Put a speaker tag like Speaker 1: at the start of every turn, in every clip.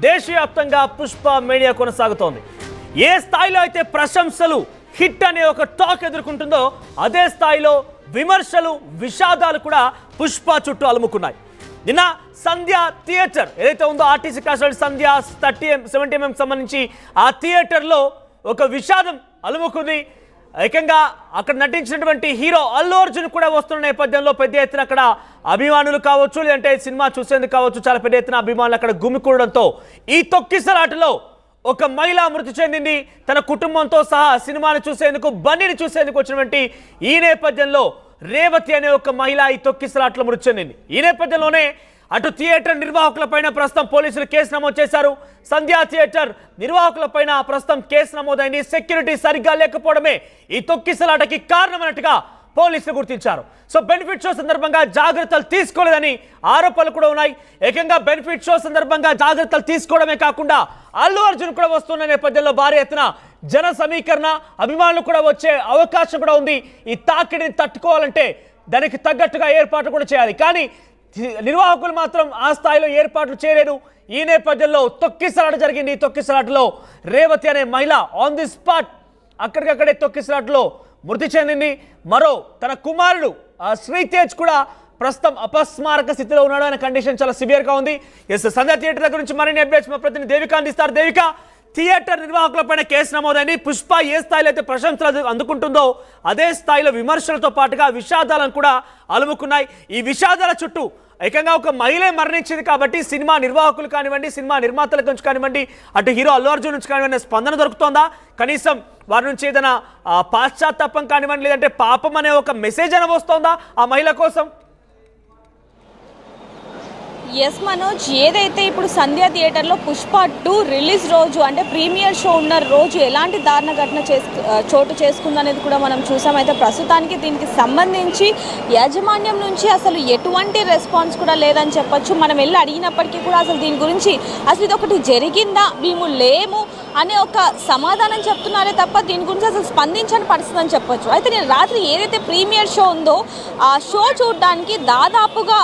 Speaker 1: దేశవ్యాప్తంగా పుష్ప మీడియా కొనసాగుతోంది. ఏ స్థాయిలో అయితే ప్రశంసలు హిట్ అనే ఒక టాక్ ఎదుర్కొంటుందో అదే స్థాయిలో విమర్శలు విషాదాలు కూడా పుష్ప చుట్టూ అలుముకున్నాయి. నిన్న సంధ్య థియేటర్ ఏదైతే ఉందో ఆర్టీసీ క్యాస్టల్ సంధ్య 70mm సంబంధించి ఆ థియేటర్లో ఒక విషాదం అలుముకుంది. ఏకంగా అక్కడ నటించినటువంటి హీరో అల్లు అర్జున్ కూడా వస్తున్న నేపథ్యంలో పెద్ద ఎత్తున అక్కడ అభిమానులు కావచ్చు, లేదంటే సినిమా చూసేందుకు కావచ్చు, చాలా పెద్ద ఎత్తున అభిమానులు అక్కడ గుమికూడడంతో ఈ తొక్కిసలాటలో ఒక మహిళ మృతి చెందింది. తన కుటుంబంతో సహా సినిమాను చూసేందుకు, బండిని చూసేందుకు వచ్చినటువంటి ఈ నేపథ్యంలో రేవతి అనే ఒక మహిళ ఈ తొక్కిసలాటలో మృతి చెందింది. ఈ నేపథ్యంలోనే అటు థియేటర్ నిర్వాహకులపైన ప్రస్తుతం పోలీసులు కేసు నమోదు చేశారు. సంధ్యా థియేటర్ నిర్వాహకులపైన ప్రస్తుతం కేసు నమోదైంది. సెక్యూరిటీ సరిగ్గా లేకపోవడమే ఈ తొక్కిసలాటకి కారణమైనట్టుగా పోలీసులు గుర్తించారు. సో బెనిఫిట్ షో సందర్భంగా జాగ్రత్తలు తీసుకోలేదని ఆరోపణలు కూడా ఉన్నాయి. ఏకంగా బెనిఫిట్ షో సందర్భంగా జాగ్రత్తలు తీసుకోవడమే కాకుండా అల్లు అర్జున్ కూడా వస్తున్న నేపథ్యంలో భారీ ఎత్తున జన సమీకరణ, అభిమానులు కూడా వచ్చే అవకాశం కూడా ఉంది. ఈ తాకిడిని తట్టుకోవాలంటే దానికి తగ్గట్టుగా ఏర్పాట్లు కూడా చేయాలి. కానీ నిర్వాహకులు మాత్రం ఆ స్థాయిలో ఏర్పాట్లు చేయలేరు. ఈ నేపథ్యంలో తొక్కిసలాట జరిగింది. ఈ తొక్కిసలాటలో రేవతి అనే మహిళ ఆన్ ది స్పాట్ అక్కడికక్కడే తొక్కిసలాటలో మృతి చెందింది. మరో తన కుమారుడు శ్రీతేజ్ కూడా ప్రస్తుతం అపస్మారక స్థితిలో ఉన్నాడు. ఆయన కండిషన్ చాలా సివియర్గా ఉంది. సంధ్యా థియేటర్ దగ్గర నుంచి మరిన్ని అప్డేట్స్ మా ప్రతినిధి దేవిక అందిస్తారు. దేవిక, థియేటర్ నిర్వాహకులపైన కేసు నమోదైంది. పుష్ప ఏ స్థాయిలో అయితే ప్రశంసలు అందుకుంటుందో అదే స్థాయిలో విమర్శలతో పాటుగా విషాదాలను కూడా అలుముకున్నాయి. ఈ విషాదాల చుట్టూ ఏకంగా ఒక మహిళే మరణించింది కాబట్టి సినిమా నిర్వాహకులు కానివ్వండి, సినిమా నిర్మాతల నుంచి కానివ్వండి, అటు హీరో అల్లు అర్జున్ నుంచి కానివ్వండి స్పందన దొరుకుతోందా? కనీసం వారి నుంచి ఏదైనా పాశ్చాత్తాపం కానివ్వండి, లేదంటే పాపం అనే ఒక మెసేజ్ అయినా వస్తుందా ఆ మహిళ కోసం?
Speaker 2: ఎస్ మనోజ్, ఏదైతే ఇప్పుడు సంధ్యా థియేటర్లో పుష్ప 2 రిలీజ్ రోజు అంటే ప్రీమియర్ షో ఉన్న రోజు ఎలాంటి దారుణ ఘటన చోటు చేసుకుందనేది కూడా మనం చూసాం. అయితే ప్రస్తుతానికి దీనికి సంబంధించి యాజమాన్యం నుంచి అసలు ఎటువంటి రెస్పాన్స్ కూడా లేదని చెప్పొచ్చు. మనం వెళ్ళి అడిగినప్పటికీ కూడా అసలు దీని గురించి అసలు ఇది ఒకటి జరిగిందా, మేము లేము అనే ఒక సమాధానం చెప్తున్నారే తప్ప దీని గురించి అసలు స్పందించని పరిస్థితి అని చెప్పొచ్చు. అయితే నేను రాత్రి ఏదైతే ప్రీమియర్ షో ఉందో ఆ షో చూడడానికి దాదాపుగా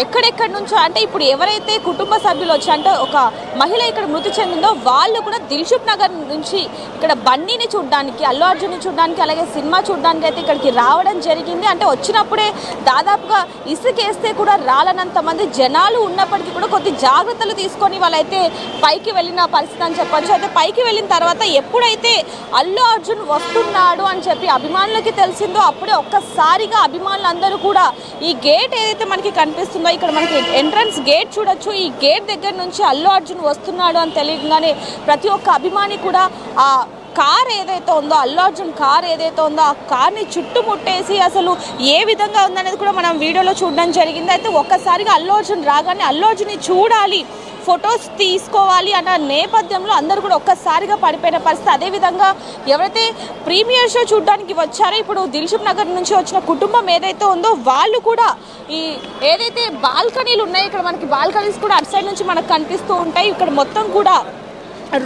Speaker 2: ఎక్కడెక్కడి నుంచో, అంటే ఇప్పుడు ఎవరైతే కుటుంబ సభ్యులు వచ్చి అంటే ఒక మహిళ ఇక్కడ మృతి చెందిందో వాళ్ళు కూడా దిల్షుక్ నగర్ నుంచి ఇక్కడ బండిని చూడడానికి, అల్లు అర్జున్ని చూడడానికి, అలాగే సినిమా చూడడానికి అయితే ఇక్కడికి రావడం జరిగింది. అంటే వచ్చినప్పుడే దాదాపుగా ఇసుకేస్తే కూడా రాలనంత మంది జనాలు ఉన్నప్పటికీ కూడా కొద్ది జాగ్రత్తలు తీసుకొని వాళ్ళైతే పైకి వెళ్ళిన పరిస్థితి అని చెప్పొచ్చు. అయితే పైకి వెళ్ళిన తర్వాత ఎప్పుడైతే అల్లు అర్జున్ వస్తున్నాడు అని చెప్పి అభిమానులకి తెలిసిందో అప్పుడే ఒక్కసారిగా అభిమానులందరూ కూడా ఈ గేట్ ఏదైతే మనకి కనిపిస్తుందో, ఇక్కడ మనకి ఎంట్రన్స్ గేట్ చూడొచ్చు, ఈ గేట్ దగ్గర నుంచి అల్లు అర్జున్ వస్తున్నాడు అని తెలియగానే ప్రతి ఒక్క అభిమాని కూడా ఆ కార్ ఏదైతే ఉందో, అల్లు అర్జున్ కార్ ఏదైతే ఉందో ఆ కార్ని చుట్టుముట్టేసి అసలు ఏ విధంగా ఉందనేది కూడా మనం వీడియోలో చూడడం జరిగింది. అయితే ఒక్కసారిగా అల్లు అర్జున్ రాగానే అల్లు అర్జున్ని చూడాలి, ఫొటోస్ తీసుకోవాలి అన్న నేపథ్యంలో అందరూ కూడా ఒక్కసారిగా పడిపోయిన పరిస్థితి. అదేవిధంగా ఎవరైతే ప్రీమియర్ షో చూడడానికి వచ్చారో ఇప్పుడు దిల్షుక్ నగర్ నుంచి వచ్చిన కుటుంబం ఏదైతే ఉందో వాళ్ళు కూడా ఈ ఏదైతే బాల్కనీలు ఉన్నాయో, ఇక్కడ మనకి బాల్కనీస్ కూడా అటు సైడ్ నుంచి మనకు కనిపిస్తూ ఉంటాయి. ఇక్కడ మొత్తం కూడా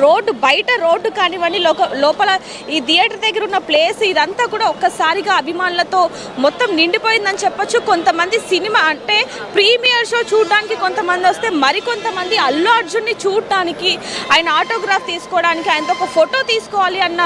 Speaker 2: రోడ్డు బయట రోడ్డు కానివ్వండి, లోపల ఈ థియేటర్ దగ్గర ఉన్న ప్లేస్ ఇదంతా కూడా ఒక్కసారిగా అభిమానులతో మొత్తం నిండిపోయిందని చెప్పొచ్చు. కొంతమంది సినిమా అంటే ప్రీమియర్ షో చూడడానికి కొంతమంది వస్తే, మరికొంతమంది అల్లు అర్జున్ని చూడటానికి, ఆయన ఆటోగ్రాఫ్ తీసుకోవడానికి, ఆయనతో ఒక ఫోటో తీసుకోవాలి అన్న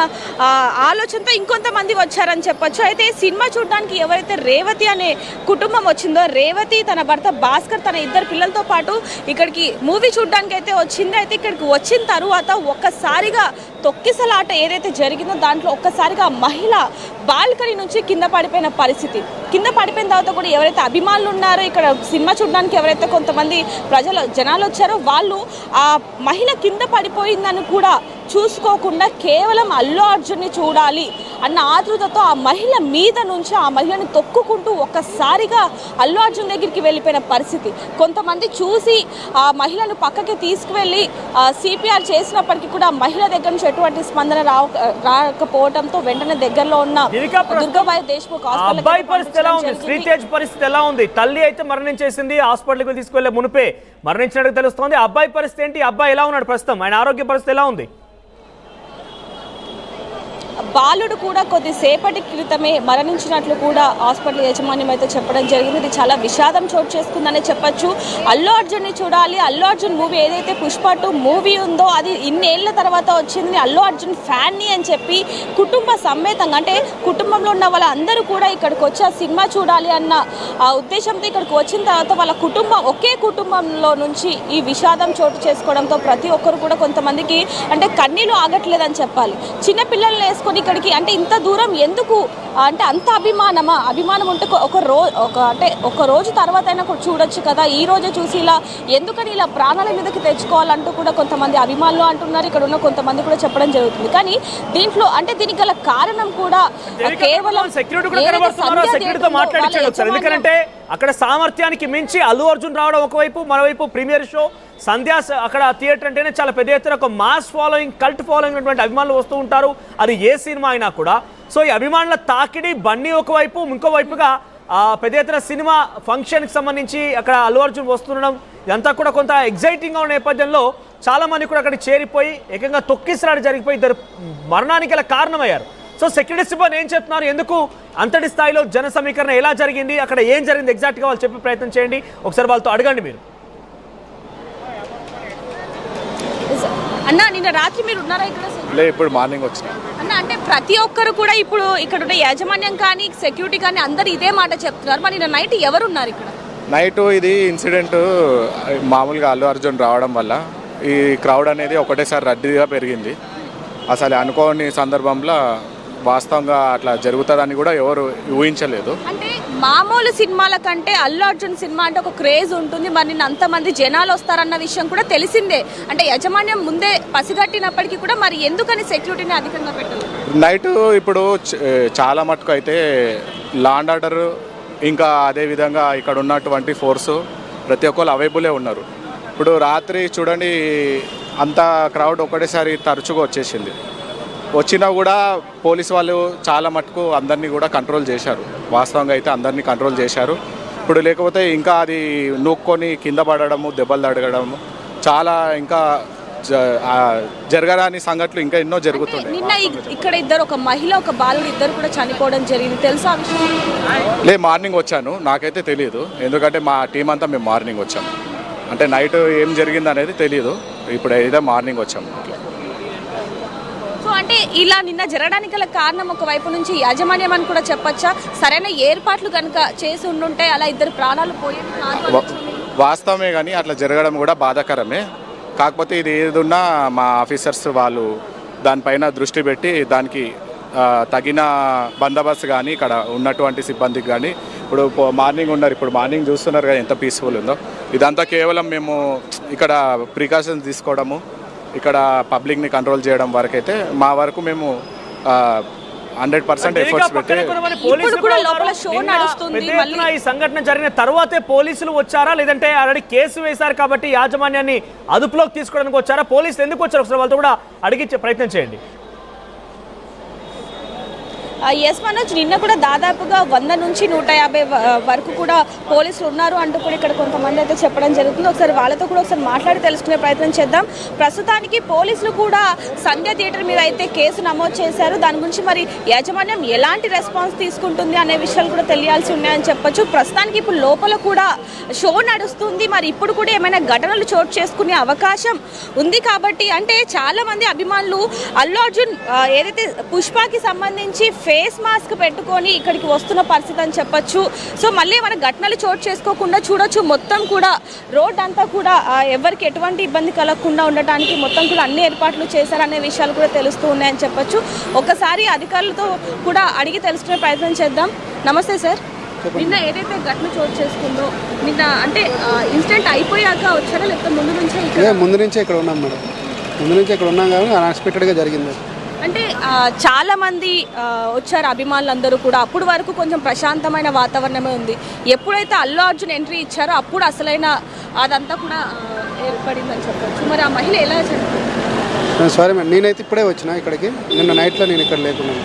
Speaker 2: ఆలోచనతో ఇంకొంతమంది వచ్చారని చెప్పొచ్చు. అయితే సినిమా చూడడానికి ఎవరైతే రేవతి అనే కుటుంబం వచ్చిందో, రేవతి తన భర్త భాస్కర్ తన 2 పిల్లలతో పాటు ఇక్కడికి మూవీ చూడడానికి అయితే వచ్చింది. అయితే ఇక్కడికి వచ్చిన తరువాత ఒక్కసారిగా తొక్కిసలాట ఏదైతే జరిగిందో దాంట్లో ఒక్కసారిగా మహిళ బాల్కనీ నుంచి కింద పడిపోయిన పరిస్థితి. కింద పడిపోయిన తర్వాత కూడా ఎవరైతే అభిమానులు ఉన్నారో, ఇక్కడ సినిమా చూడడానికి ఎవరైతే కొంతమంది జనాలు వచ్చారో వాళ్ళు ఆ మహిళ కింద పడిపోయిందని కూడా చూసుకోకుండా కేవలం అల్లు అర్జున్ని చూడాలి అన్న ఆతృతతో ఆ మహిళ మీద నుంచి ఆ మహిళని తొక్కుకుంటూ ఒక్కసారిగా అల్లు అర్జున్ దగ్గరికి వెళ్ళిపోయిన పరిస్థితి. కొంతమంది చూసి ఆ మహిళను పక్కకి తీసుకువెళ్ళి సిపిఆర్ చేసినప్పటికీ కూడా మహిళ దగ్గర నుంచి ఎటువంటి స్పందన రాకపోవడంతో వెంటనే దగ్గరలో ఉన్న దుర్గాబాయి దేశ్ముఖ్ హాస్పిటల్
Speaker 1: శ్రీతేజ్ పరిస్థితి ఎలా ఉంది? తల్లి అయితే మరణించేసింది, హాస్పిటల్కి తీసుకువెళ్లే మునిపే మరణించినట్టు తెలుస్తోంది. అబ్బాయి పరిస్థితి ఏంటి? అబ్బాయి ఎలా ఉన్నాడు ప్రస్తుతం? ఆయన ఆరోగ్య పరిస్థితి ఎలా ఉంది?
Speaker 2: బాలుడు కూడా కొద్దిసేపటి క్రితమే మరణించినట్లు కూడా హాస్పిటల్ యాజమాన్యం అయితే చెప్పడం జరిగింది. ఇది చాలా విషాదం చోటు చేసుకుందనే చెప్పొచ్చు. అల్లు అర్జున్ని చూడాలి, అల్లు అర్జున్ మూవీ ఏదైతే పుష్ప 2 మూవీ ఉందో అది ఇన్నేళ్ల తర్వాత వచ్చింది, అల్లు అర్జున్ ఫ్యాన్ని అని చెప్పి కుటుంబ సమేతంగా అంటే కుటుంబంలో ఉన్న వాళ్ళందరూ కూడా ఇక్కడికి వచ్చి ఆ సినిమా చూడాలి అన్న ఆ ఉద్దేశంతో ఇక్కడికి వచ్చిన తర్వాత వాళ్ళ కుటుంబం ఒకే కుటుంబంలో నుంచి ఈ విషాదం చోటు చేసుకోవడంతో ప్రతి ఒక్కరు కూడా కొంతమందికి అంటే కన్నీళ్ళు ఆగట్లేదని చెప్పాలి. చిన్నపిల్లల్ని వేసుకొని ఇక్కడికి అంటే ఇంత దూరం ఎందుకు అంటే అంత అభిమానం ఉంటే ఒక రోజు తర్వాత అయినా చూడొచ్చు కదా, ఈ రోజే చూసి ఎందుకని ఇలా ప్రాణాల మీదకి తెచ్చుకోవాలంటూ కూడా కొంతమంది అభిమానులు అంటున్నారు. ఇక్కడ ఉన్న కొంతమంది కూడా చెప్పడం జరుగుతుంది. కానీ దీంట్లో అంటే దీనికి గల కారణం కూడా కేవలం
Speaker 1: సెక్యూరిటీతో మాట్లాడించాడు. ఎందుకంటే అక్కడ సామర్థ్యానికి మించి అల్లు అర్జున్ రావడం ఒకవైపు, మరోవైపు ప్రీమియర్ షో సంధ్యా అక్కడ థియేటర్ అంటేనే చాలా పెద్ద ఎత్తున ఒక మాస్ ఫాలోయింగ్, కల్ట్ ఫాలోయింగ్ ఉన్నటువంటి అభిమానులు వస్తూ ఉంటారు. అది ఏ సినిమా అయినా కూడా. సో ఈ అభిమానుల తాకిడి బన్నీ ఒకవైపు, ఇంకోవైపుగా పెద్ద ఎత్తున సినిమా ఫంక్షన్కి సంబంధించి అక్కడ అల్లు అర్జున్ వస్తుండడం ఇదంతా కూడా కొంత ఎగ్జైటింగ్గా ఉన్న నేపథ్యంలో చాలా మంది కూడా అక్కడికి చేరిపోయి ఏకంగా తొక్కిసలాట జరిగిపోయి ఇద్దరు మరణానికి గల కారణమయ్యారు. సో సెక్యూరిటీ సిబ్బంది ఏం చెప్తున్నారు, ఎందుకు అంతటి స్థాయిలో జన సమీకరణ ఎలా జరిగింది, అక్కడ ఏం జరిగింది ఎగ్జాక్ట్గా వాళ్ళు చెప్పే ప్రయత్నం చేయండి. ఒకసారి వాళ్ళతో అడగండి మీరు.
Speaker 2: అన్న నిన్న రాత్రి మీరు ఉన్నారా ఇక్కడ?
Speaker 3: ఇప్పుడు మార్నింగ్ వచ్చిన
Speaker 2: అన్న అంటే ప్రతి ఒక్కరు కూడా ఇప్పుడు ఇక్కడ ఉన్న యాజమాన్యం కానీ సెక్యూరిటీ కానీ అందరు ఇదే మాట చెప్తున్నారు. మరి నిన్న నైట్ ఎవరు ఉన్నారు ఇక్కడ?
Speaker 3: నైట్ ఇది ఇన్సిడెంట్ మామూలుగా అల్లు అర్జున్ రావడం వల్ల ఈ క్రౌడ్ అనేది ఒకటేసారి రద్దీగా పెరిగింది. అసలు అనుకోని సందర్భంలో వాస్తవంగా అట్లా జరుగుతుందని కూడా ఎవరు ఊహించలేదు.
Speaker 2: అంటే మామూలు సినిమాల కంటే అల్లు అర్జున్ సినిమా అంటే ఒక క్రేజ్ ఉంటుంది. మరి నిన్న అంతమంది జనాలు వస్తారన్న విషయం కూడా తెలిసిందే. అంటే యాజమాన్యం ముందే పసిగట్టినప్పటికీ కూడా మరి ఎందుకని సెక్యూరిటీని అధికంగా పెట్టారు?
Speaker 3: నైట్ ఇప్పుడు చాలా మటుకు అయితే లా అండ్ ఆర్డర్ ఇంకా అదేవిధంగా ఇక్కడ ఉన్నటువంటి ఫోర్సు ప్రతి ఒక్కరు అవైలబులే ఉన్నారు. ఇప్పుడు రాత్రి చూడండి అంత క్రౌడ్ ఒకటేసారి తరచుగా వచ్చేసింది. వచ్చినా కూడా పోలీసు వాళ్ళు చాలా మటుకు అందరినీ కూడా కంట్రోల్ చేశారు. వాస్తవంగా అయితే అందరినీ కంట్రోల్ చేశారు. ఇప్పుడు లేకపోతే ఇంకా అది నూక్కొని కింద పడడము, దెబ్బలు తడగడము చాలా ఇంకా జరగరాని సంఘటనలు ఇంకా ఎన్నో జరుగుతున్నాయి.
Speaker 2: నిన్న ఇక్కడ ఇద్దరు, ఒక మహిళ ఒక బాలుడు ఇద్దరు కూడా చనిపోవడం జరిగింది, తెలుసా ఆ విషయం?
Speaker 3: మార్నింగ్ వచ్చాను, నాకైతే తెలియదు. ఎందుకంటే మా టీం అంతా మేము మార్నింగ్ వచ్చాము. అంటే నైట్ ఏం జరిగింది అనేది తెలియదు. ఇప్పుడు అయితే మార్నింగ్ వచ్చాము.
Speaker 2: సో అంటే ఇలా నిన్న జరగడానికి గల కారణం ఒకవైపు నుంచి యాజమాన్యం అని కూడా చెప్పొచ్చా? సరైన ఏర్పాట్లు కనుక చేసి ఉండుంటే అలా ఇద్దరు ప్రాణాలు పోయేది కాదు.
Speaker 3: వాస్తవమే, కానీ అట్లా జరగడం కూడా బాధాకరమే. కాకపోతే ఇది ఏదున్నా మా ఆఫీసర్స్ వాళ్ళు దానిపైన దృష్టి పెట్టి దానికి తగిన బందోబస్తు కానీ ఇక్కడ ఉన్నటువంటి సిబ్బందికి కానీ ఇప్పుడు మార్నింగ్ ఉన్నారు, ఇప్పుడు మార్నింగ్ చూస్తున్నారు కదా ఎంత పీస్ఫుల్ ఉందో. ఇదంతా కేవలం మేము ఇక్కడ ప్రికాషన్స్ తీసుకోవడము, ఇక్కడ పబ్లిక్ని కంట్రోల్ చేయడం వరకు అయితే మా వరకు మేము 100% ఎఫర్ట్స్ పెట్టి.
Speaker 1: ఈ సంఘటన జరిగిన తర్వాతే పోలీసులు వచ్చారా, లేదంటే ఆల్రెడీ కేసు వేశారు కాబట్టి యాజమాన్యాన్ని అదుపులోకి తీసుకోవడానికి వచ్చారా? పోలీసులు ఎందుకు వచ్చారు ఒకసారి వాళ్ళతో కూడా అడిగి ప్రయత్నం చేయండి.
Speaker 2: ఎస్ మనోజ్, నిన్న కూడా దాదాపుగా 100 నుంచి 150 వరకు కూడా పోలీసులు ఉన్నారు అంటూ కూడా ఇక్కడ కొంతమంది అయితే చెప్పడం జరుగుతుంది. ఒకసారి వాళ్ళతో కూడా ఒకసారి మాట్లాడి తెలుసుకునే ప్రయత్నం చేద్దాం. ప్రస్తుతానికి పోలీసులు కూడా సంధ్య థియేటర్ మీద అయితే కేసు నమోదు చేశారు. దాని గురించి మరి యాజమాన్యం ఎలాంటి రెస్పాన్స్ తీసుకుంటుంది అనే విషయాలు కూడా తెలియాల్సి ఉన్నాయని చెప్పొచ్చు. ప్రస్తుతానికి ఇప్పుడు లోపల కూడా షో నడుస్తుంది. మరి ఇప్పుడు కూడా ఏమైనా ఘటనలు చోటు చేసుకునే అవకాశం ఉంది కాబట్టి అంటే చాలామంది అభిమానులు అల్లు అర్జున్ ఏదైతే పుష్పకి సంబంధించి ఫేస్ మాస్క్ పెట్టుకొని ఇక్కడికి వస్తున్న పరిస్థితి అని చెప్పొచ్చు. సో మళ్ళీ మన ఘటనలు చోటు చేసుకోకుండా చూడొచ్చు. మొత్తం కూడా రోడ్ అంతా కూడా ఎవరికి ఎటువంటి ఇబ్బంది కలగకుండా ఉండటానికి మొత్తం కూడా అన్ని ఏర్పాట్లు చేశారనే విషయాలు కూడా తెలుస్తూ ఉన్నాయని చెప్పొచ్చు. ఒకసారి అధికారులతో కూడా అడిగి తెలుసుకునే ప్రయత్నం చేద్దాం. నమస్తే సార్, నిన్న ఏదైతే ఘటన చోటు చేసుకుందో నిన్న అంటే ఇన్సిడెంట్ అయిపోయాక వచ్చారా లేకపోతే ముందు నుంచే?
Speaker 4: ముందు నుంచే ఇక్కడ ఉన్నాం మేడం, ముందు నుంచి ఇక్కడ ఉన్నాం కానీ అన్ఎక్స్పెక్టెడ్గా జరిగింది.
Speaker 2: అంటే చాలా మంది వచ్చారు అభిమానులు అందరూ కూడా. అప్పుడు వరకు కొంచెం ప్రశాంతమైన వాతావరణమే ఉంది. ఎప్పుడైతే అల్లు అర్జున్ ఎంట్రీ ఇచ్చారో అప్పుడు అసలైన అదంతా కూడా ఏర్పడిందని చెప్పచ్చు. మరి ఆ మహిళ ఎలా చనిపోయింది?
Speaker 4: సారీ మేడం, నేనైతే ఇప్పుడే వచ్చిన ఇక్కడికి. నిన్న నైట్లో నేను ఇక్కడ లేకున్నాను,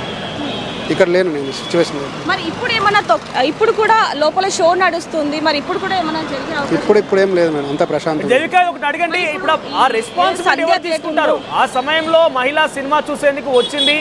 Speaker 4: ఇక్కడ లేను నేను సిచ్యువేషన్.
Speaker 2: మరి ఇప్పుడు ఏమన్నా ఇప్పుడు కూడా లోపల షో నడుస్తుంది, మరి ఇప్పుడు కూడా ఏమన్నా జరిగే
Speaker 4: ఇప్పుడు ఏం లేదు మేడం, అంతా ప్రశాంతం.
Speaker 1: దేవిక ఒకటి అడగండి, ఇప్పుడు ఆ రెస్పాన్స్ తీసుకుంటారు. ఆ సమయంలో మహిళా సినిమా చూసేందుకు వచ్చింది,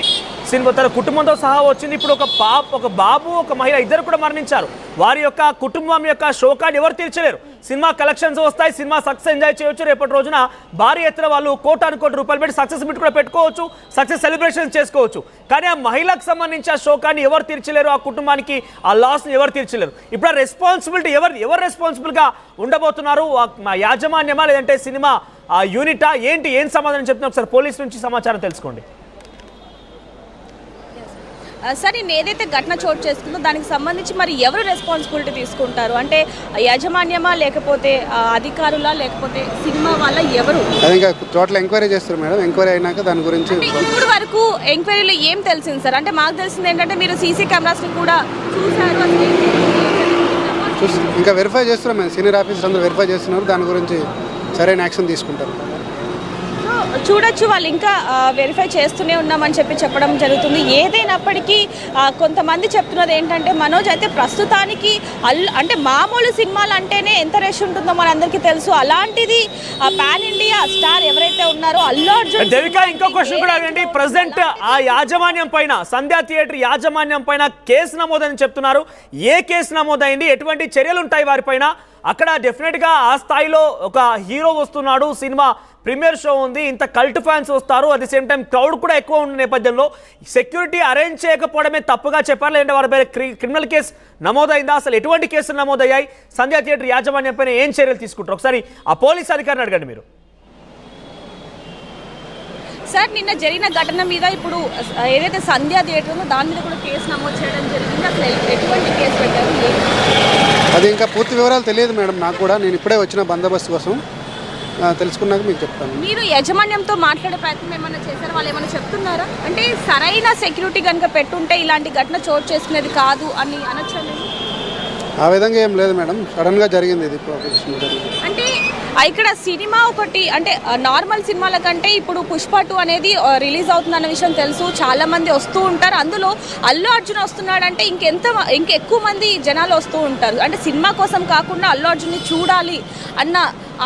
Speaker 1: సినిమా తన కుటుంబంతో సహా వచ్చింది. ఇప్పుడు ఒక బాబు ఒక మహిళ ఇద్దరు కూడా మరణించారు. వారి యొక్క కుటుంబం యొక్క శోకాన్ని ఎవరు తీర్చలేరు. సినిమా కలెక్షన్స్ వస్తాయి, సినిమా సక్సెస్ ఎంజాయ్ చేయొచ్చు. రేపటి రోజున భారీ ఎత్తున వాళ్ళు కోటాను రూపాయలు పెట్టి సక్సెస్ మీట్ కూడా పెట్టుకోవచ్చు, సక్సెస్ సెలబ్రేషన్స్ చేసుకోవచ్చు. కానీ ఆ మహిళకు సంబంధించి ఆ శోకాన్ని ఎవరు తీర్చలేరు, ఆ కుటుంబానికి ఆ లాస్ని ఎవరు తీర్చలేరు. ఇప్పుడు ఆ రెస్పాన్సిబిలిటీ ఎవరు రెస్పాన్సిబుల్గా ఉండబోతున్నారు? మా యాజమాన్యమా లేదంటే సినిమా యూనిటా ఏంటి? ఏం సమాధానం చెప్తున్నా ఒకసారి పోలీస్ నుంచి సమాచారం తెలుసుకోండి.
Speaker 2: సార్ నేను ఏదైతే ఘటన చోటు చేసుకుందో దానికి సంబంధించి మరి ఎవరు రెస్పాన్సిబిలిటీ తీసుకుంటారు? అంటే యాజమాన్యమా లేకపోతే అధికారులా లేకపోతే సినిమా వాళ్ళ ఎవరు?
Speaker 4: అది ఇంకా టోటల్ ఎంక్వైరీ చేస్తారు మేడం. ఎంక్వైరీ అయినాక దాని గురించి
Speaker 2: ఇప్పుడు వరకు ఎంక్వైరీలో ఏం తెలిసింది సార్? అంటే మాకు తెలిసింది ఏంటంటే మీరు సీసీ కెమెరాస్ని కూడా చూసారు,
Speaker 4: చూసి ఇంకా వెరిఫై చేస్తున్నాం మేము. సీనియర్ ఆఫీసర్ అందరూ వెరిఫై చేస్తున్నారు, దాని గురించి సరైన యాక్షన్ తీసుకుంటారు.
Speaker 2: చూడొచ్చు వాళ్ళు ఇంకా వెరిఫై చేస్తూనే ఉన్నామని చెప్పడం జరుగుతుంది. ఏదైనప్పటికీ కొంతమంది చెప్తున్నది ఏంటంటే మనోజ్ అయితే ప్రస్తుతానికి అంటే మామూలు సినిమాలు అంటేనే ఎంత రష్ ఉంటుందో మనందరికీ తెలుసు. అలాంటిది పాన్ ఇండియా స్టార్ ఎవరైతే ఉన్నారో అల్లు అర్జున్.
Speaker 1: దేవిక ఇంకో క్వశ్చన్ కూడా అడగండి. ప్రెసెంట్ ఆ యాజమాన్యం పైన, సంధ్యా థియేటర్ యాజమాన్యం పైన కేసు నమోదని చెప్తున్నారు. ఏ కేసు నమోదైంది, ఎటువంటి చర్యలు ఉంటాయి వారిపైన? అక్కడ డెఫినెట్గా ఆ స్థాయిలో ఒక హీరో వస్తున్నాడు, సినిమా ప్రీమియర్ షో ఉంది, ఇంత కల్ట్ ఫ్యాన్స్ వస్తారు, at the same time crowd కూడా ఎక్కువ ఉన్న నేపథ్యంలో సెక్యూరిటీ అరేంజ్ చేయకపోవడమే తప్పుగా చెప్పాలి, లేదంటే వారిపై క్రిమినల్ కేసు నమోదైందా? అసలు ఎటువంటి కేసులు నమోదయ్యాయి? సంధ్యా థియేటర్ యాజమాన్యం పైన ఏం చర్యలు తీసుకుంటారు? ఒకసారి ఆ పోలీస్ అధికారిని అడగండి మీరు.
Speaker 2: సార్ నిన్న జరిగిన ఘటన మీద ఇప్పుడు ఏదైతే సంధ్యా థియేటర్ ఉందో దాని మీద కూడా కేసు నమోదు చేయడం జరిగింది. అసలు ఎటువంటి కేసు పెట్టారు?
Speaker 4: అది ఇంకా పూర్తి వివరాలు తెలియదు మేడం నాకు కూడా. నేను ఇప్పుడే వచ్చిన బందోబస్తు కోసం, తెలుసుకున్నాక మీకు చెప్తాను.
Speaker 2: మీరు యాజమాన్యంతో మాట్లాడే ప్రయత్నం ఏమైనా చేశారు? వాళ్ళు ఏమైనా చెప్తున్నారా? అంటే సరైన సెక్యూరిటీ కనుక పెట్టుంటే ఇలాంటి ఘటన చోటు చేసుకునేది కాదు అని అనొచ్చండి?
Speaker 4: ఆ విధంగా ఏం లేదు మేడం, సడన్గా జరిగింది ఇది.
Speaker 2: అంటే ఇక్కడ సినిమా ఒకటి అంటే నార్మల్ సినిమాల కంటే ఇప్పుడు పుష్ప 2 అనేది రిలీజ్ అవుతుందన్న విషయం తెలుసు, చాలా మంది వస్తూ ఉంటారు. అందులో అల్లు అర్జున్ వస్తున్నాడంటే ఇంకెక్కువ మంది జనాలు వస్తూ ఉంటారు. అంటే సినిమా కోసం కాకుండా అల్లు అర్జున్ని చూడాలి అన్న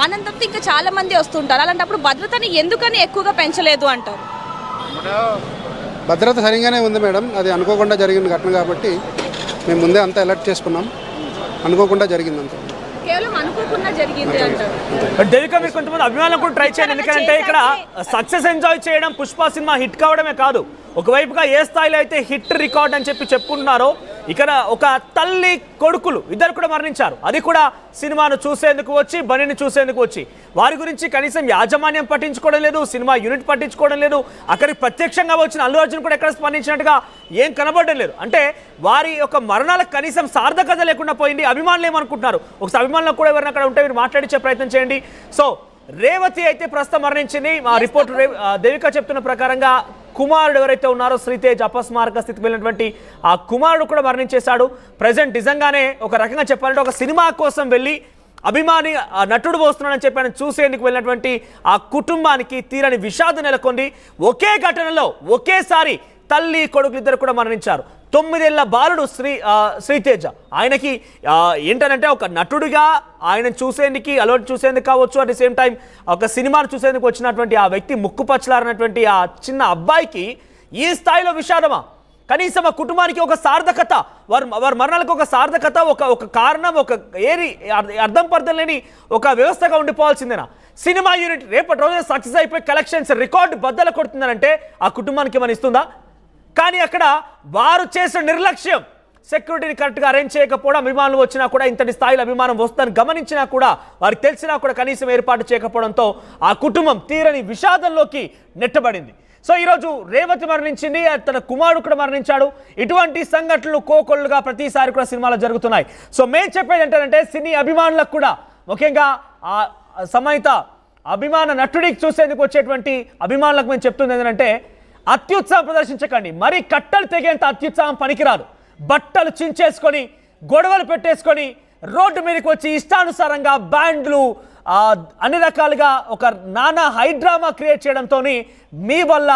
Speaker 2: ఆనందంతో ఇంకా చాలా మంది వస్తుంటారు. అలాంటప్పుడు భద్రతని ఎందుకని ఎక్కువగా పెంచలేదు అంటారు?
Speaker 4: భద్రత సరిగానే ఉంది మేడం. అది అనుకోకుండా జరిగిన ఘటన కాబట్టి మేము ముందే అంతా అలర్ట్ చేసుకున్నాం. అనుకోకుండా జరిగింది అంతా,
Speaker 2: కేవలం అనుకోకుండా జరిగింది అంటారు.
Speaker 1: దేవిక మీరు కొంతమంది అభిమానులు కూడా ట్రై చేయండి. ఎందుకంటే ఇక్కడ సక్సెస్ ఎంజాయ్ చేయడం, పుష్ప సినిమా హిట్ కావడమే కాదు, ఒకవైపుగా ఏ స్థాయిలో అయితే హిట్ రికార్డ్ అని చెప్పుకుంటున్నారో ఇక్కడ ఒక తల్లి కొడుకులు ఇద్దరు కూడా మరణించారు. అది కూడా సినిమాను చూసేందుకు వచ్చి, బనిని చూసేందుకు వచ్చి. వారి గురించి కనీసం యాజమాన్యం పట్టించుకోవడం లేదు, సినిమా యూనిట్ పట్టించుకోవడం లేదు. అక్కడికి ప్రత్యక్షంగా వచ్చిన అల్లు అర్జున్ కూడా ఎక్కడ స్పందించినట్టుగా ఏం కనబడడం లేదు. అంటే వారి యొక్క మరణాలకు కనీసం సార్థకత లేకుండా పోయింది. అభిమానులు ఏమనుకుంటున్నారు? ఒకసారి అభిమానులకు కూడా ఎవరైనా అక్కడ ఉంటే మీరు మాట్లాడించే ప్రయత్నం చేయండి. సో రేవతి అయితే ప్రస్తుతం మరణించింది. మా రిపోర్టర్ దేవిక చెప్తున్న ప్రకారంగా కుమారుడు ఎవరైతే ఉన్నారో శ్రీతేజ్ అపస్మారక స్థితికి వెళ్ళినటువంటి ఆ కుమారుడు కూడా మరణించేశాడు. ప్రజెంట్ నిజంగానే ఒక రకంగా చెప్పాలంటే ఒక సినిమా కోసం వెళ్ళి అభిమాని నటుడు వస్తున్నాడని చెప్పి ఆయన చూసేందుకు వెళ్ళినటువంటి ఆ కుటుంబానికి తీరని విషాదం నెలకొంది. ఒకే ఘటనలో ఒకేసారి తల్లి కొడుకులు ఇద్దరు కూడా మరణించారు. 9 ఏళ్ల బాలుడు శ్రీతేజ, ఆయనకి ఏంటంటే ఒక నటుడిగా ఆయన చూసేందుకు అలవాటు చూసేందుకు కావచ్చు, అట్ ది సేమ్ టైం ఒక సినిమాను చూసేందుకు వచ్చినటువంటి ఆ వ్యక్తి ముక్కుపచ్చలారినటువంటి ఆ చిన్న అబ్బాయికి ఈ స్థాయిలో విషాదమా? కనీసం ఆ కుటుంబానికి ఒక సార్థకత, వారి మరణాలకు ఒక సార్థకత, ఒక కారణం, ఒక అర్థం పర్థం లేని ఒక వ్యవస్థగా ఉండిపోవాల్సిందేనా? సినిమా యూనిట్ రేపటి రోజున సక్సెస్ అయిపోయి కలెక్షన్స్ రికార్డు బద్దలు కొడుతుందనంటే ఆ కుటుంబానికి ఏమైనా ఇస్తుందా? కానీ అక్కడ వారు చేసిన నిర్లక్ష్యం, సెక్యూరిటీని కరెక్ట్గా అరేంజ్ చేయకపోవడం, అభిమానులు వచ్చినా కూడా ఇంతటి స్థాయిలో అభిమానం వస్తుందని గమనించినా కూడా, వారికి తెలిసినా కూడా కనీసం ఏర్పాటు చేయకపోవడంతో ఆ కుటుంబం తీరని విషాదంలోకి నెట్టబడింది. సో ఈరోజు రేవతి మరణించింది, తన కుమారుడు కూడా మరణించాడు. ఇటువంటి సంఘటనలు కోకొల్లుగా ప్రతిసారి కూడా సినిమాలో జరుగుతున్నాయి. సో మేము చెప్పేది ఏంటంటే సినీ అభిమానులకు కూడా, ముఖ్యంగా ఆ సంబంధిత అభిమాన నటుడికి చూసేందుకు వచ్చేటువంటి అభిమానులకు మేము చెప్తుంది ఏంటంటే అత్యుత్సాహం ప్రదర్శించకండి. మరి కట్టలు తెగేంత అత్యుత్సాహం పనికిరాదు. బట్టలు చించేసుకొని, గొడవలు పెట్టేసుకొని రోడ్డు మీదకి వచ్చి ఇష్టానుసారంగా బ్యాండ్లు అన్ని రకాలుగా ఒక నానా హైడ్రామా క్రియేట్ చేయడంతో మీ వల్ల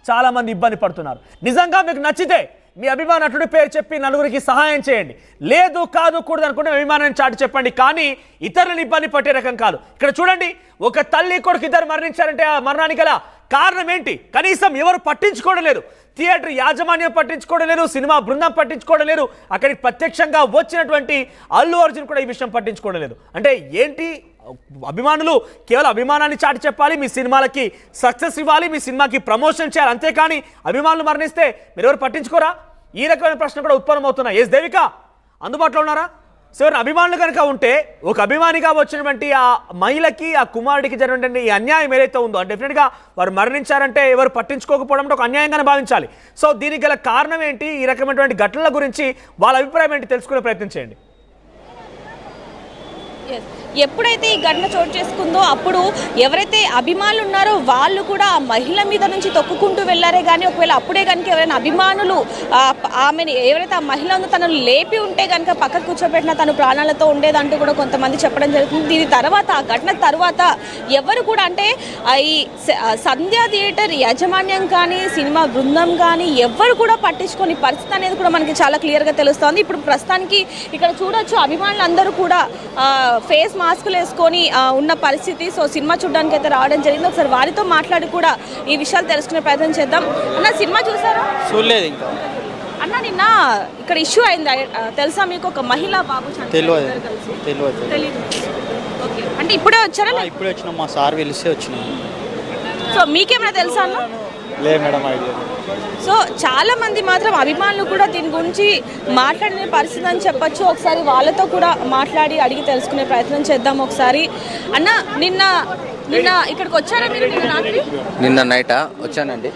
Speaker 1: చాలామంది ఇబ్బంది పడుతున్నారు. నిజంగా మీకు నచ్చితే మీ అభిమాన నటుడి పేరు చెప్పి నలుగురికి సహాయం చేయండి. లేదు కాదు కూడదు అనుకుంటే అభిమానాన్ని చాటి చెప్పండి, కానీ ఇతరులను ఇబ్బంది పట్టే రకం కాదు. ఇక్కడ చూడండి, ఒక తల్లి కొడుకు ఇద్దరు మరణించారంటే ఆ మరణానికి గల కారణం ఏంటి? కనీసం ఎవరు పట్టించుకోవడం లేదు. థియేటర్ యాజమాన్యం పట్టించుకోవడం లేదు, సినిమా బృందం పట్టించుకోవడం లేదు, అక్కడికి ప్రత్యక్షంగా వచ్చినటువంటి అల్లు అర్జున్ కూడా ఈ విషయం పట్టించుకోవడం లేదు. అంటే ఏంటి? అభిమానులు కేవలం అభిమానాన్ని చాటి చెప్పాలి, మీ సినిమాలకి సక్సెస్ ఇవ్వాలి, మీ సినిమాకి ప్రమోషన్ చేయాలి, అంతేకాని అభిమానులు మరణిస్తే మీరు ఎవరు పట్టించుకోరా? ఈ రకమైన ప్రశ్న కూడా ఉత్పన్నమవుతున్నాయి. ఎస్ దేవిక అందుబాటులో ఉన్నారా? సో అభిమానులు కనుక ఉంటే ఒక అభిమానిగా వచ్చినటువంటి ఆ మహిళకి, ఆ కుమారుడికి జరిగినటువంటి ఈ అన్యాయం ఏదైతే ఉందో డెఫినెట్గా వారు మరణించారంటే ఎవరు పట్టించుకోకపోవడం అంటే ఒక అన్యాయంగానే భావించాలి. సో దీనికి గల కారణం ఏంటి? ఈ రకమైనటువంటి ఘటనల గురించి వాళ్ళ అభిప్రాయం ఏంటి తెలుసుకునే ప్రయత్నం చేయండి.
Speaker 2: ఎప్పుడైతే ఈ ఘటన చోటు చేసుకుందో అప్పుడు ఎవరైతే అభిమానులు ఉన్నారో వాళ్ళు కూడా ఆ మహిళ మీద నుంచి తొక్కుకుంటూ వెళ్ళారే కానీ ఒకవేళ అప్పుడే కనుక ఎవరైనా అభిమానులు ఆమెని ఎవరైతే ఆ మహిళ ఉందో తనను లేపి ఉంటే కనుక పక్కకు కూర్చోబెట్టిన తను ప్రాణాలతో ఉండేదంటూ కూడా కొంతమంది చెప్పడం జరుగుతుంది. దీని తర్వాత ఆ ఘటన తర్వాత ఎవరు కూడా అంటే ఈ సంధ్యా థియేటర్ యాజమాన్యం కానీ సినిమా బృందం కానీ ఎవరు కూడా పట్టించుకొని పరిస్థితి అనేది కూడా మనకి చాలా క్లియర్గా తెలుస్తోంది. ఇప్పుడు ప్రస్తుతానికి ఇక్కడ చూడొచ్చు అభిమానులు అందరూ కూడా ఫేస్ మాస్కులు వేసుకొని ఉన్న పరిస్థితి. సో సినిమా చూడడానికి అయితే రావడం జరిగింది. ఒకసారి వారితో మాట్లాడి కూడా ఈ విషయాలు తెలుసుకునే ప్రయత్నం చేద్దాం. అన్న సినిమా చూసారా?
Speaker 5: చూడలేదు ఇంకా.
Speaker 2: అన్న నిన్న ఇక్కడ ఇష్యూ అయింది తెలుసా మీకు? ఒక మహిళా బాబు తెలియదు. ఓకే, అంటే ఇప్పుడే వచ్చారా?
Speaker 5: ఇప్పుడే వచ్చినాం, మా సార్ పిలిస్తే వచ్చినాం.
Speaker 2: సో మీకేమైనా తెలుసా అన్న?
Speaker 5: లేదు మేడం, ఐడియా.
Speaker 2: సో చాలా మంది మాత్రం అభిమానులు కూడా దీని గురించి మాట్లాడిన పరిస్థితి అని చెప్పొచ్చు. ఒకసారి వాళ్ళతో కూడా మాట్లాడి అడిగి తెలుసుకునే ప్రయత్నం చేద్దాం. ఒకసారి అన్న నిన్న ఇక్కడికి వచ్చారా మీరు? నిన్న రాత్రి
Speaker 6: నిన్న నైటా వచ్చానండి.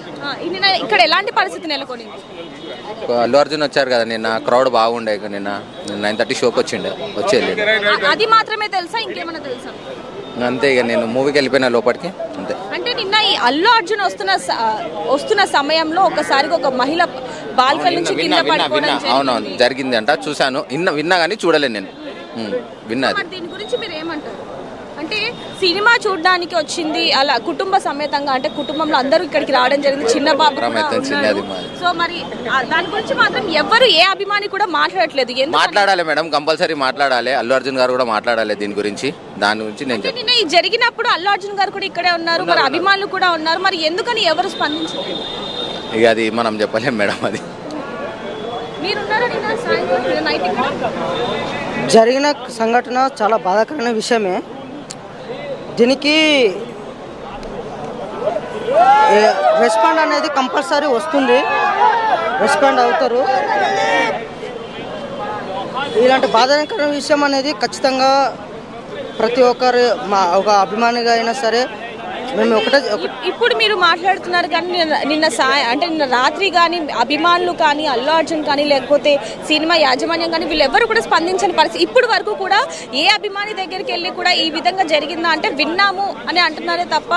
Speaker 2: నిన్న ఇక్కడ ఎలాంటి పరిస్థితి నెలకొనింది?
Speaker 6: అల్లు అర్జున్ వచ్చారు కదా నిన్న, క్రౌడ్ బాగుండే. నిన్న 9:30 షోకి వచ్చేది.
Speaker 2: అది మాత్రమే తెలుసా? ఇంకేమైనా తెలుసా?
Speaker 6: అంతే, ఇక నేను మూవీకి వెళ్ళిపోయినా లోపలికి అంతే.
Speaker 2: అంటే నిన్న ఈ అల్లు అర్జున్ వస్తున్న సమయంలో ఒకసారిగా ఒక మహిళ బాల్కనీ నుంచి కింద పడిపోవడం
Speaker 6: అవునవును జరిగింది అంట. చూశాను, విన్నా కానీ చూడలేదు నేను. విన్నా.
Speaker 2: దీని గురించి మీరు ఏమంటారు? అంటే సినిమా చూడడానికి వచ్చింది అలా కుటుంబ సమేతంగా, అంటే కుటుంబంలో అందరూ ఇక్కడికి రావడం జరిగింది, చిన్న బాబు. సో మరి దాని గురించి మాత్రం ఎవరు ఏ అభిమాని కూడా మాట్లాడట్లేదు.
Speaker 6: మాట్లాడాలి మేడం, కంపల్సరీ మాట్లాడాలి. అల్లు అర్జున్ గారు కూడా మాట్లాడాలి దీని గురించి. దాని గురించి
Speaker 2: నిన్న జరిగినప్పుడు అల్లు అర్జున్ గారు కూడా ఇక్కడే ఉన్నారు, మరి అభిమానులు కూడా ఉన్నారు, మరి ఎందుకని ఎవరు స్పందించలేదు?
Speaker 6: ఇక అది మనం చెప్పలేం మేడం. అది
Speaker 7: జరిగిన సంఘటన చాలా బాధాకరమైన విషయమే. దీనికి రెస్పాండ్ అనేది కంపల్సరీ వస్తుంది, రెస్పాండ్ అవుతారు. ఇలాంటి బాధాకరమైన విషయం అనేది ఖచ్చితంగా ప్రతి ఒక్కరు ఒక అభిమానిగా అయినా సరే మేము
Speaker 2: ఇప్పుడు మీరు మాట్లాడుతున్నారు కానీ నిన్న రాత్రి కానీ అభిమానులు కానీ అల్లు అర్జున్ కానీ లేకపోతే సినిమా యాజమాన్యం కానీ వీళ్ళెవరు కూడా స్పందించని పరిస్థితి. ఇప్పుడు వరకు కూడా ఏ అభిమాని దగ్గరికి వెళ్ళి కూడా ఈ విధంగా జరిగిందా అంటే విన్నాము అని అంటున్నారే తప్ప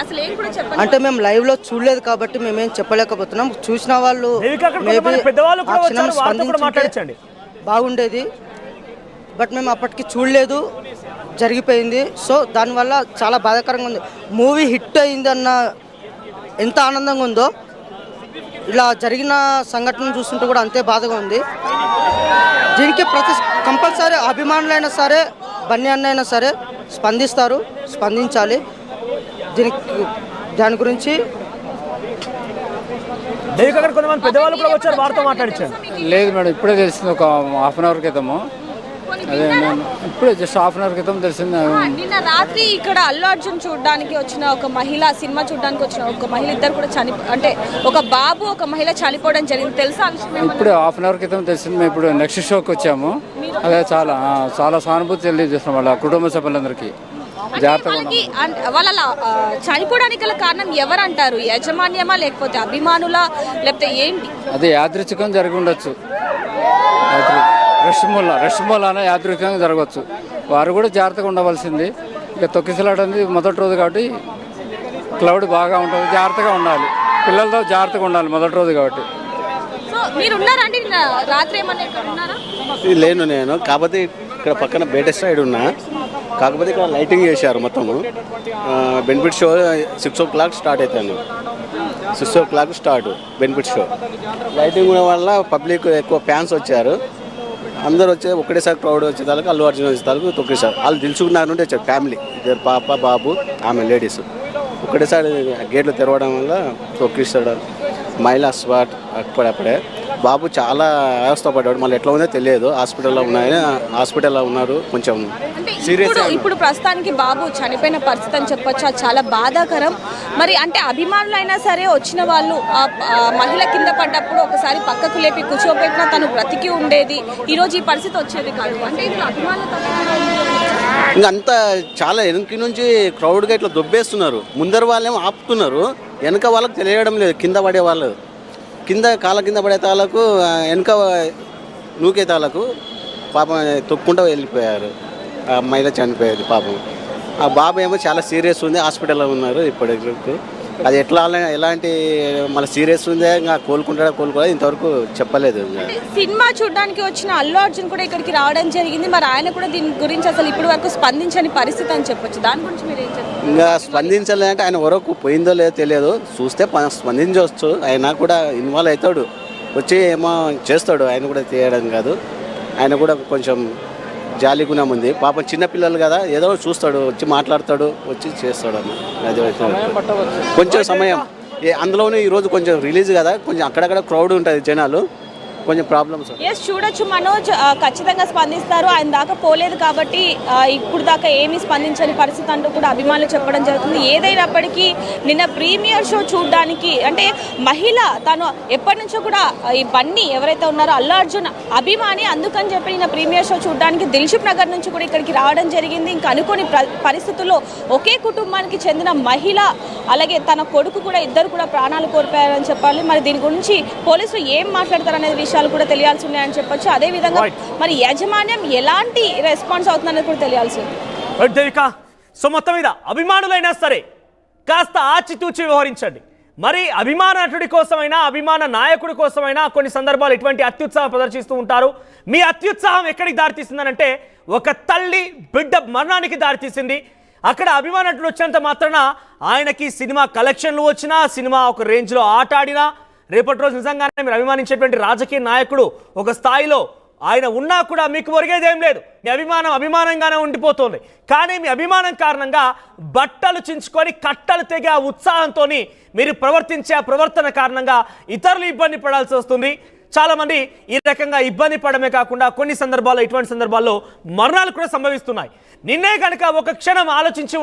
Speaker 2: అసలు ఏం కూడా చెప్పండి.
Speaker 7: అంటే మేము లైవ్ లో చూడలేదు కాబట్టి మేమేం చెప్పలేకపోతున్నాం. చూసిన వాళ్ళు స్పందించండి బాగుండేది, బట్ మేము అప్పటికి చూడలేదు, జరిగిపోయింది. సో దానివల్ల చాలా బాధాకరంగా ఉంది. మూవీ హిట్ అయిందన్న ఎంత ఆనందంగా ఉందో ఇలా జరిగిన సంఘటన చూస్తుంటే కూడా అంతే బాధగా ఉంది. దీనికి కంపల్సరీ అభిమానులైనా సరే బన్నీ అన్న అయినా సరే స్పందించాలి. దాని గురించి
Speaker 5: లేదు మేడం, ఇప్పుడే తెలిసింది, ఒక హాఫ్ అన్ అవర్ క్రితము. అదే నేను ఇప్పుడే జస్ట్ హాఫ్ అన్ అవర్ క్రితం తెలిసింది.
Speaker 2: నిన్న రాత్రి ఇక్కడ అల్లు అర్జున్ చూడడానికి వచ్చిన ఒక మహిళ, సినిమా చూడడానికి వచ్చిన ఒక మహిళ, ఇద్దరు కూడా అంటే ఒక బాబు ఒక మహిళ చనిపోవడం జరిగింది. తెలుసా?
Speaker 5: ఇప్పుడు హాఫ్ అన్ అవర్ క్రితం తెలిసింది. మేము ఇప్పుడు నెక్స్ట్ షోకి వచ్చాము. అదే చాలా సానుభూతి తెలియజేస్తున్నాం వాళ్ళ కుటుంబ సభ్యులందరికీ.
Speaker 2: వాళ్ళ చనిపోవడానికి గల కారణం ఎవరంటారు? యాజమాన్యమా లేకపోతే అభిమానులా లేకపోతే ఏంటి?
Speaker 5: అది యాదృచ్ఛికం జరిగి ఉండొచ్చు. రష్ మూలాన యాదృచ్ఛికంగా జరగవచ్చు. వారు కూడా జాగ్రత్తగా ఉండవలసింది. ఇక తొక్కిసలాట అనేది మొదటి రోజు కాబట్టి క్లౌడ్ బాగా ఉంటుంది, జాగ్రత్తగా ఉండాలి. పిల్లలతో జాగ్రత్తగా ఉండాలి మొదటి రోజు కాబట్టి.
Speaker 8: లేను నేను, కాకపోతే ఇక్కడ పక్కన బేట సైడ్ ఉన్నా. కాకపోతే ఇక్కడ లైటింగ్ చేశారు మొత్తము. బెనిఫిట్ షో 6 o'clock స్టార్ట్ అవుతాను. 6 o'clock start benefit show. Lighting ఉండడం వల్ల పబ్లిక్ ఎక్కువ ఫ్యాన్స్ వచ్చారు. అందరూ వచ్చే ఒకటేసారి క్రౌడ్ వచ్చేదానికి అల్లు అర్జున్ వచ్చేదానికి తొక్కేసారు. వాళ్ళు తెలుసుకున్నారు నుండి వచ్చారు ఫ్యామిలీ, ఇద్దరు పాప బాబు ఆమె లేడీస్ ఒకటేసారి గేట్లు తెరవడం వల్ల తొక్కిస్తాడు. మహిళా స్పాట్ అప్పుడప్పుడే బాబు చాలా అవస్థపడ్డాడు. మళ్ళీ ఎట్లా ఉందో తెలియదు. హాస్పిటల్లో ఉన్నారు. కొంచెం సీరియస్.
Speaker 2: ఇప్పుడు ప్రస్తుతానికి బాబు చనిపోయిన పరిస్థితి అని చెప్పొచ్చు. అది చాలా బాధాకరం. మరి అంటే అభిమానులైనా సరే వచ్చిన వాళ్ళు ఆ మహిళ కింద పడ్డప్పుడు ఒకసారి పక్కకు లేపి కూర్చోబెట్టినా తను బ్రతికి ఉండేది. ఈరోజు ఈ పరిస్థితి వచ్చేది కాదు. అంటే ఇప్పుడు
Speaker 8: ఇంకా అంతా చాలా వెనక నుంచి క్రౌడ్గా ఇట్లా దొబ్బేస్తున్నారు. ముందర వాళ్ళేమో ఆపుతున్నారు, వెనక వాళ్ళకి తెలియడం లేదు. కింద పడే వాళ్ళు కాళ్ళ కింద పడే తాళ్ళకు వెనక నూకే తాళ్ళకు పాపం తొక్కుంటూ వెళ్ళిపోయారు. ఆ మహిళ చనిపోయేది పాపం. ఆ బాబు ఏమో చాలా సీరియస్ ఉంది, హాస్పిటల్లో ఉన్నారు ఇప్పటివరకు. అది ఎలాంటి మళ్ళీ సీరియస్ ఉందే, ఇంకా కోలుకోలేదు ఇంతవరకు చెప్పలేదు.
Speaker 2: సినిమా చూడడానికి వచ్చిన అల్లు అర్జున్ కూడా ఇక్కడికి రావడం జరిగింది. మరి ఆయన కూడా దీని గురించి అసలు ఇప్పటి వరకు స్పందించని పరిస్థితి అని చెప్పొచ్చు. దాని గురించి మీరు ఏం చెప్తారు?
Speaker 8: ఇంకా స్పందించాలంటే ఆయన వరకు పోయిందో లేదో తెలియదు. చూస్తే స్పందించవచ్చు. ఆయన కూడా ఇన్వాల్వ్ అవుతాడు, వచ్చి ఏమో చేస్తాడు. ఆయన కూడా తీయడం కాదు, ఆయన కూడా కొంచెం జాలి గుణం ఉంది. పాపం చిన్నపిల్లలు కదా, ఏదో చూస్తాడు, వచ్చి మాట్లాడతాడు, వచ్చి చేస్తాడు అన్న. అది కొంచెం సమయం అందులోనే ఈరోజు కొంచెం రిలీజ్ కదా, కొంచెం అక్కడక్కడ క్రౌడ్ ఉంటుంది, జనాలు కొంచెం ప్రాబ్లమ్స్.
Speaker 2: ఎస్, చూడొచ్చు మనోజ్ ఖచ్చితంగా స్పందిస్తారు. ఆయన దాకా పోలేదు కాబట్టి ఇప్పుడు దాకా ఏమీ స్పందించని పరిస్థితి అంటూ కూడా అభిమానులు చెప్పడం జరుగుతుంది. ఏదైనప్పటికీ నిన్న ప్రీమియర్ షో చూడడానికి అంటే మహిళ తను ఎప్పటి నుంచో కూడా ఈ బన్నీ ఎవరైతే ఉన్నారో అల్లు అర్జున్ అభిమాని, అందుకని చెప్పి నిన్న ప్రీమియర్ షో చూడడానికి దిల్షుక్ నగర్ నుంచి కూడా ఇక్కడికి రావడం జరిగింది. ఇంకా అనుకోని పరిస్థితుల్లో ఒకే కుటుంబానికి చెందిన మహిళ అలాగే తన కొడుకు కూడా ఇద్దరు కూడా ప్రాణాలు కోల్పోయారని చెప్పాలి. మరి దీని గురించి పోలీసులు ఏం మాట్లాడతారనేది విషయాలు కూడా తెలియాల్సి ఉన్నాయని చెప్పొచ్చు. అదే విధంగా మరి యాజమాన్యం ఎలాంటి రెస్పాన్స్ అవుతుందనేది కూడా తెలియాల్సి ఉంది.
Speaker 1: సో మొత్తం మీద అభిమానులైనా సరే కాస్త ఆచితూచి వ్యవహరించండి. మరి అభిమాన నటుడి కోసమైనా అభిమాన నాయకుడి కోసమైనా కొన్ని సందర్భాలు ఇటువంటి అత్యుత్సాహం ప్రదర్శిస్తూ ఉంటారు. మీ అత్యుత్సాహం ఎక్కడికి దారితీసిందనంటే ఒక తల్లి బిడ్డ మరణానికి దారితీసింది. అక్కడ అభిమాన నటుడు వచ్చినంత మాత్రాన ఆయనకి సినిమా కలెక్షన్లు వచ్చినా, సినిమా ఒక రేంజ్లో ఆట ఆడినా, రేపటి రోజు నిజంగానే మీరు అభిమానించేటువంటి రాజకీయ నాయకుడు ఒక స్థాయిలో ఆయన ఉన్నా కూడా మీకు ఒరిగేదేం లేదు. మీ అభిమానంగానే ఉండిపోతుంది. కానీ మీ అభిమానం కారణంగా బట్టలు చించుకొని కట్టలు తెగే ఆ ఉత్సాహంతో మీరు ప్రవర్తించే ఆ ప్రవర్తన కారణంగా ఇతరులు ఇబ్బంది పడాల్సి వస్తుంది. చాలామంది ఈ రకంగా ఇబ్బంది పడమే కాకుండా కొన్ని సందర్భాల్లో ఇటువంటి సందర్భాల్లో మరణాలు కూడా సంభవిస్తున్నాయి. నిన్నే కనుక ఒక క్షణం ఆలోచించి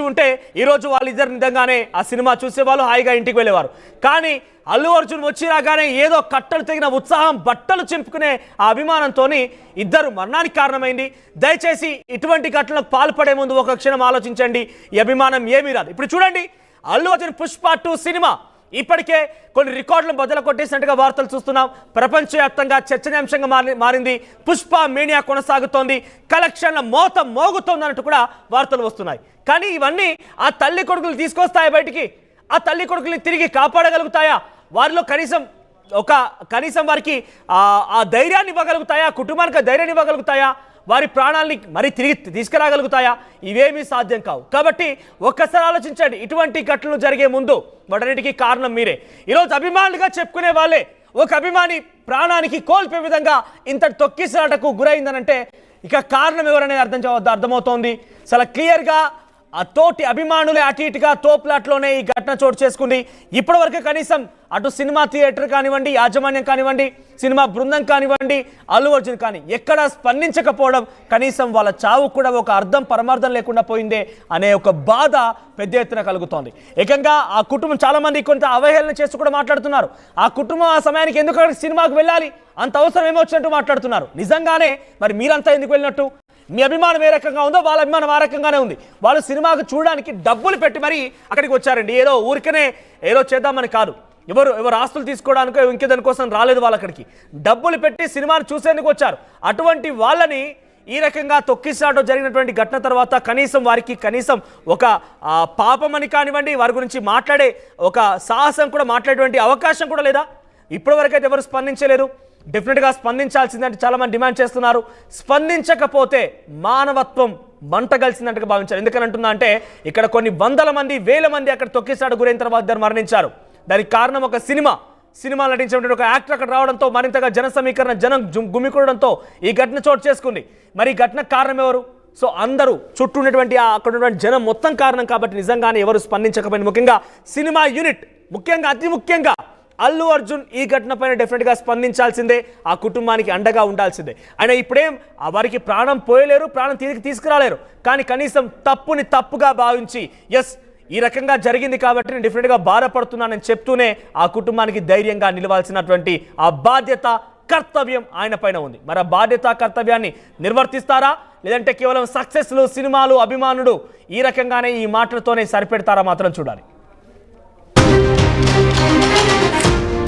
Speaker 1: ఉంటే ఈరోజు వాళ్ళిద్దరు నిజంగానే ఆ సినిమా చూసేవాళ్ళు, హాయిగా ఇంటికి వెళ్ళేవారు. కానీ అల్లు అర్జున్ వచ్చి రాగానే ఏదో కట్టలు తెగిన ఉత్సాహం, బట్టలు చింపుకునే ఆ అభిమానంతో ఇద్దరు మరణానికి కారణమైంది. దయచేసి ఇటువంటి ఘటనలకు పాల్పడే ముందు ఒక క్షణం ఆలోచించండి. ఈ అభిమానం ఏమీ రాదు. ఇప్పుడు చూడండి, అల్లు అర్జున్ పుష్ప 2 సినిమా ఇప్పటికే కొన్ని రికార్డులను బదులు కొట్టేసినట్టుగా వార్తలు చూస్తున్నాం. ప్రపంచవ్యాప్తంగా చర్చనీయాంశంగా మారింది. పుష్ప మేనియా కొనసాగుతోంది, కలెక్షన్ల మోత మోగుతోంది అన్నట్టు కూడా వార్తలు వస్తున్నాయి. కానీ ఇవన్నీ ఆ తల్లి కొడుకులు తీసుకొస్తాయా బయటికి? ఆ తల్లి కొడుకుల్ని తిరిగి కాపాడగలుగుతాయా? వారిలో కనీసం వారికి ఆ ధైర్యాన్ని ఇవ్వగలుగుతాయా? కుటుంబానికి ధైర్యాన్ని ఇవ్వగలుగుతాయా? వారి ప్రాణాలని మరీ తిరిగి తీసుకురాగలుగుతాయా? ఇవేమీ సాధ్యం కావు. కాబట్టి ఒక్కసారి ఆలోచించండి. ఇటువంటి ఘటనలు జరిగే ముందు వాటన్నిటికీ కారణం మీరే. ఈరోజు అభిమానులుగా చెప్పుకునే వాళ్ళే ఒక అభిమాని ప్రాణానికి కోల్పోయే విధంగా ఇంత తొక్కిసలాటకు గురైందనంటే ఇక కారణం ఎవరనేది అర్థమవుతోంది. చాలా క్లియర్గా ఆ తోటి అభిమానులే అటు ఇటుగా తోపులాట్లోనే ఈ ఘటన చోటు చేసుకుంది. ఇప్పటివరకు కనీసం అటు సినిమా థియేటర్ కానివ్వండి, యాజమాన్యం కానివ్వండి, సినిమా బృందం కానివ్వండి, అల్లు అర్జున్ కానీ ఎక్కడా స్పందించకపోవడం, కనీసం వాళ్ళ చావు కూడా ఒక అర్థం పరమార్థం లేకుండా పోయిందే అనే ఒక బాధ పెద్ద ఎత్తున కలుగుతోంది. ఏకంగా ఆ కుటుంబం చాలామంది కొంత అవహేళన చేస్తూ కూడా మాట్లాడుతున్నారు. ఆ కుటుంబం ఆ సమయానికి ఎందుకు సినిమాకు వెళ్ళాలి, అంత అవసరం ఏమొచ్చినట్టు మాట్లాడుతున్నారు. నిజంగానే మరి మీరంతా ఎందుకు వెళ్ళినట్టు? మీ అభిమానం ఏ రకంగా ఉందో వాళ్ళ అభిమానం ఆ రకంగానే ఉంది. వాళ్ళు సినిమాకు చూడడానికి డబ్బులు పెట్టి మరీ అక్కడికి వచ్చారండి. ఏదో ఊరికనే ఏదో చేద్దామని కాదు. ఎవరు ఆస్తులు తీసుకోవడానికో ఇంకేదానికోసం రాలేదు. వాళ్ళు అక్కడికి డబ్బులు పెట్టి సినిమాను చూసేందుకు వచ్చారు. అటువంటి వాళ్ళని ఈ రకంగా తొక్కిసాటో జరిగినటువంటి ఘటన తర్వాత కనీసం ఒక పాపమని కానివ్వండి, వారి గురించి మాట్లాడే ఒక సాహసం కూడా మాట్లాడేటువంటి అవకాశం కూడా లేదా? ఇప్పటివరకు అయితే ఎవరు స్పందించలేరు. డెఫినెట్గా స్పందించాల్సిందంటే చాలామంది డిమాండ్ చేస్తున్నారు. స్పందించకపోతే మానవత్వం మంట కలిసిందంటగా భావించారు. ఎందుకని అంటున్నా అంటే ఇక్కడ కొన్ని వందల మంది, వేల మంది అక్కడ తొక్కిసాటు గురైన తర్వాత ఇద్దరు మరణించారు. దానికి కారణం ఒక సినిమా నటించినటువంటి ఒక యాక్టర్ అక్కడ రావడంతో మరింతగా జన సమీకరణ, జనం గుమికూడడంతో ఈ ఘటన చోటు చేసుకుంది. మరి ఈ ఘటనకు కారణం ఎవరు? సో అందరూ చుట్టూ ఉన్నటువంటి అక్కడ ఉన్నటువంటి జనం మొత్తం కారణం కాబట్టి నిజంగానే ఎవరు స్పందించకపోయినా ముఖ్యంగా సినిమా యూనిట్ ముఖ్యంగా అతి ముఖ్యంగా అల్లు అర్జున్ ఈ ఘటన పైన డెఫినెట్గా స్పందించాల్సిందే, ఆ కుటుంబానికి అండగా ఉండాల్సిందే. ఆయన ఇప్పుడేం వారికి ప్రాణం పోయలేరు, ప్రాణం తిరిగి తీసుకురాలేరు, కానీ కనీసం తప్పుని తప్పుగా భావించి ఎస్ ఈ రకంగా జరిగింది కాబట్టి నేను డెఫినెట్గా బాధపడుతున్నానని చెప్తూనే ఆ కుటుంబానికి ధైర్యంగా నిలవాల్సినటువంటి ఆ బాధ్యత కర్తవ్యం ఆయన పైన ఉంది. మరి ఆ బాధ్యత కర్తవ్యాన్ని నిర్వర్తిస్తారా, లేదంటే కేవలం సక్సెస్లు సినిమాలు అభిమానుడు ఈ రకంగానే ఈ మాటలతోనే సరిపెడతారా మాత్రం చూడాలి.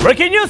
Speaker 1: Breaking news.